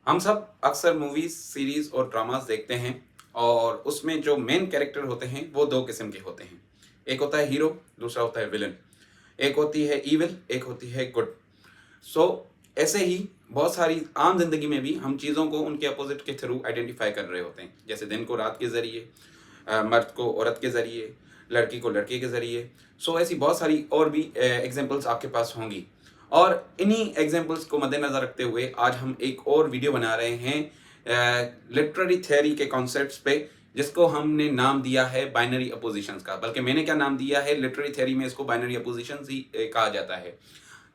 हम सब अक्सर मूवीज, सीरीज और ड्रामास देखते हैं और उसमें जो मेन कैरेक्टर होते हैं वो दो किस्म के होते हैं। एक होता है हीरो, दूसरा होता है विलन। एक होती है ईविल, एक होती है गुड। सो ऐसे ही बहुत सारी आम जिंदगी में भी हम चीज़ों को उनके अपोजिट के थ्रू आइडेंटिफाई कर रहे होते हैं, जैसे दिन को रात के ज़रिए, मर्द को औरत के ज़रिए, लड़की को लड़के के ज़रिए। सो ऐसी बहुत सारी और भी एग्जांपल्स आपके पास होंगी। और इन्हीं एग्जांपल्स को मद्देनज़र रखते हुए आज हम एक और वीडियो बना रहे हैं लिटरेरी थ्योरी के कॉन्सेप्ट्स पे, जिसको हमने नाम दिया है बाइनरी अपोजिशंस का। बल्कि मैंने क्या नाम दिया है, लिटरेरी थ्योरी में इसको बाइनरी अपोजिशंस ही कहा जाता है।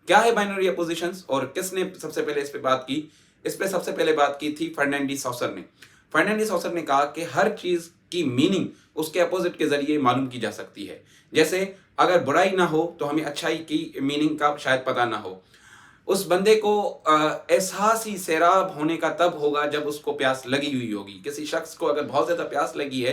क्या है बाइनरी अपोजिशंस और किसने सबसे पहले इस पे बात की? इस पे सबसे पहले बात की थी फर्नांडिस सॉसर ने। फर्नांडिस सॉसर ने कहा कि हर चीज की मीनिंग उसके अपोजिट के जरिए मालूम की जा सकती है। जैसे अगर बुराई ना हो तो हमें अच्छाई की मीनिंग का शायद पता ना हो। उस बंदे को एहसास ही सैराब होने का तब होगा जब उसको प्यास लगी हुई होगी। किसी शख्स को अगर बहुत ज्यादा प्यास लगी है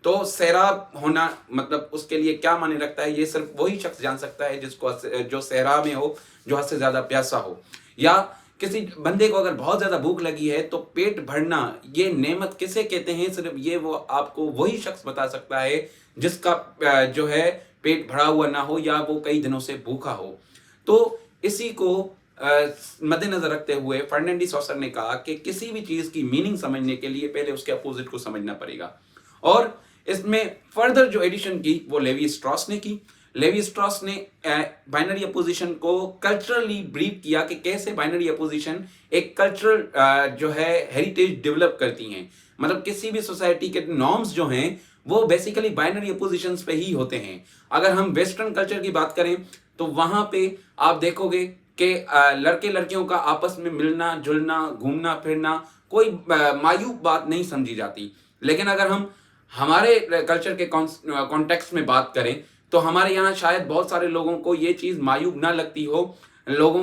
तो सैराब होना मतलब उसके लिए क्या माने रखता है, ये सिर्फ वही शख्स जान सकता है जिसको जो सहरा में हो, जो हद से ज्यादा प्यासा हो। या किसी बंदे को अगर बहुत ज्यादा भूख लगी है तो पेट भरना ये नेमत किसे कहते हैं, सिर्फ ये वो आपको वही शख्स बता सकता है जिसका जो है पेट भरा हुआ ना हो या वो कई दिनों से भूखा हो। तो इसी को मद्देनजर रखते हुए फर्नांडिस सॉसर ने कहा कि किसी भी चीज की मीनिंग समझने के लिए पहले उसके अपोजिट को समझना पड़ेगा। और इसमें फर्दर जो एडिशन की वो लेवी स्ट्रॉस ने की। लेवी स्ट्रॉस ने बाइनरी अपोजिशन को कल्चरली ब्रीफ किया कि कैसे बाइनरी अपोजिशन एक कल्चरल जो है हेरिटेज डेवलप करती हैं। मतलब किसी भी सोसाइटी के नॉर्म्स जो हैं वो बेसिकली बाइनरी अपोजिशंस पे ही होते हैं। अगर हम वेस्टर्न कल्चर की बात करें तो वहां पे आप देखोगे कि लड़के लड़कियों का आपस में मिलना जुलना, घूमना फिरना कोई मायूब बात नहीं समझी जाती। लेकिन अगर हम हमारे कल्चर के कॉन्टेक्स्ट में बात करें तो हमारे यहाँ शायद बहुत सारे लोगों को ये चीज मायूब ना लगती हो, लोगों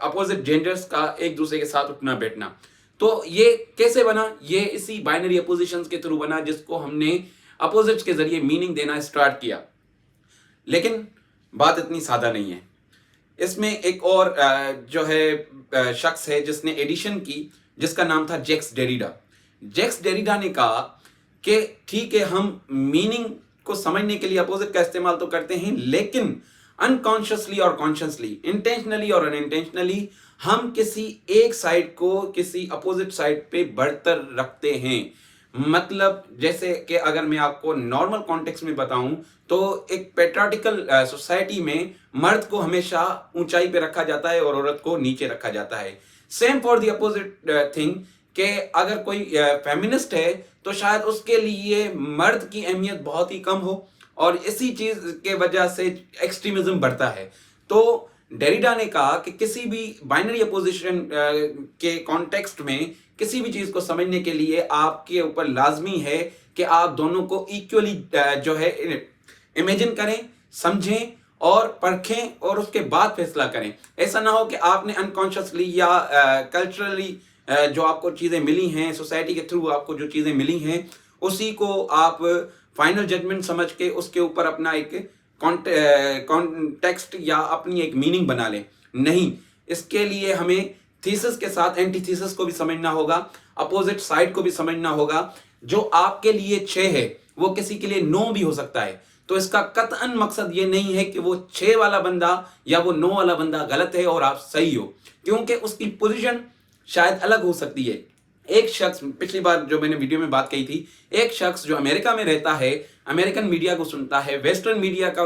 अपोजिट जेंडर्स का एक दूसरे के साथ उठना बैठना। तो ये कैसे बना? ये इसी बाइनरी अपोजिशंस के थ्रू बना, जिसको हमने अपोजिट्स के जरिए मीनिंग देना स्टार्ट किया। लेकिन बात इतनी सादा नहीं है। इसमें एक और जो है शख्स है जिसने एडिशन की, जिसका नाम था जैक्स डेरिडा। जैक्स डेरिडा ने कहा कि ठीक है, हम मीनिंग को समझने के लिए अपोजिट का इस्तेमाल तो करते हैं, लेकिन अनकॉन्शियसली और कॉन्शियसली, इंटेंशनली और अनइंटेंशनली हम किसी एक साइड को किसी अपोजिट साइड पे बढ़तर रखते हैं। मतलब जैसे कि अगर मैं आपको नॉर्मल कॉन्टेक्स्ट में बताऊं तो एक पेट्रियार्टिकल सोसाइटी में मर्द को हमेशा ऊंचाई पे रखा जाता है और औरत को नीचे रखा जाता है। Same for the opposite thing कि अगर कोई फेमिनिस्ट है तो शायद उसके लिए मर्द की अहमियत बहुत ही कम हो और इसी चीज के वजह से एक्सट्रीमिज्म बढ़ता है। तो डेरिडा ने कहा कि किसी भी बाइनरी अपोजिशन के कॉन्टेक्स्ट में किसी भी चीज को समझने के लिए आपके ऊपर लाजमी है कि आप दोनों को इक्वली जो है इमेजिन करें, समझें और परखें और उसके बाद फैसला करें। ऐसा ना हो कि आपने अनकॉन्शियसली या कल्चरली जो आपको चीजें मिली हैं, सोसाइटी के थ्रू आपको जो चीजें मिली हैं, उसी को आप फाइनल जजमेंट समझ के उसके ऊपर अपना एक कॉन्टेक्स्ट या अपनी एक मीनिंग बना लें। नहीं, इसके लिए हमें थीसिस के साथ एंटीथीसिस को भी समझना होगा, अपोजिट साइड को भी समझना होगा। जो आपके लिए 6 है वो किसी के लिए 9 भी हो सकता है। तो इसका कतअन मकसद ये नहीं है कि वो 6 वाला बंदा या वो 9 वाला बंदा गलत है और आप सही हो, क्योंकि उसकी पोजीशन शायद अलग हो सकती है। एक शख्स, पिछली बार जो मैंने वीडियो में बात कही थी, एक शख्स जो अमेरिका में रहता है, अमेरिकन मीडिया को सुनता है, वेस्टर्न मीडिया का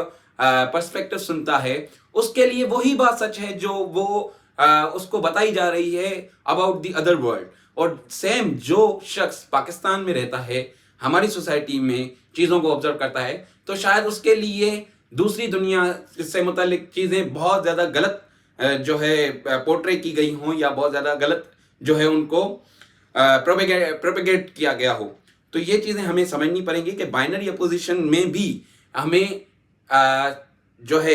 पर्सपेक्टिव सुनता है, उसके लिए वही बात सच है जो वो उसको बताई जा रही है अबाउट द अदर वर्ल्ड। और सेम जो शख्स पाकिस्तान में रहता है, हमारी सोसाइटी में चीज़ों को ऑब्जर्व करता है, तो शायद उसके लिए दूसरी दुनिया से मुतालिक चीज़ें बहुत ज़्यादा गलत जो है पोर्ट्रे की गई हों या बहुत ज़्यादा गलत जो है उनको प्रोपेगेट किया गया हो। तो ये चीज़ें हमें समझनी पड़ेंगी कि बाइनरी अपोजिशन में भी हमें जो है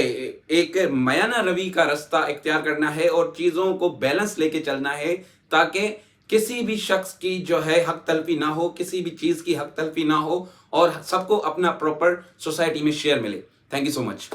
एक मयाना रवि का रास्ता इख्तियार करना है और चीज़ों को बैलेंस लेके चलना है, ताकि किसी भी शख्स की जो है हक तलफी ना हो, किसी भी चीज़ की हक तलफी ना हो और सबको अपना प्रॉपर सोसाइटी में शेयर मिले। Thank you so much.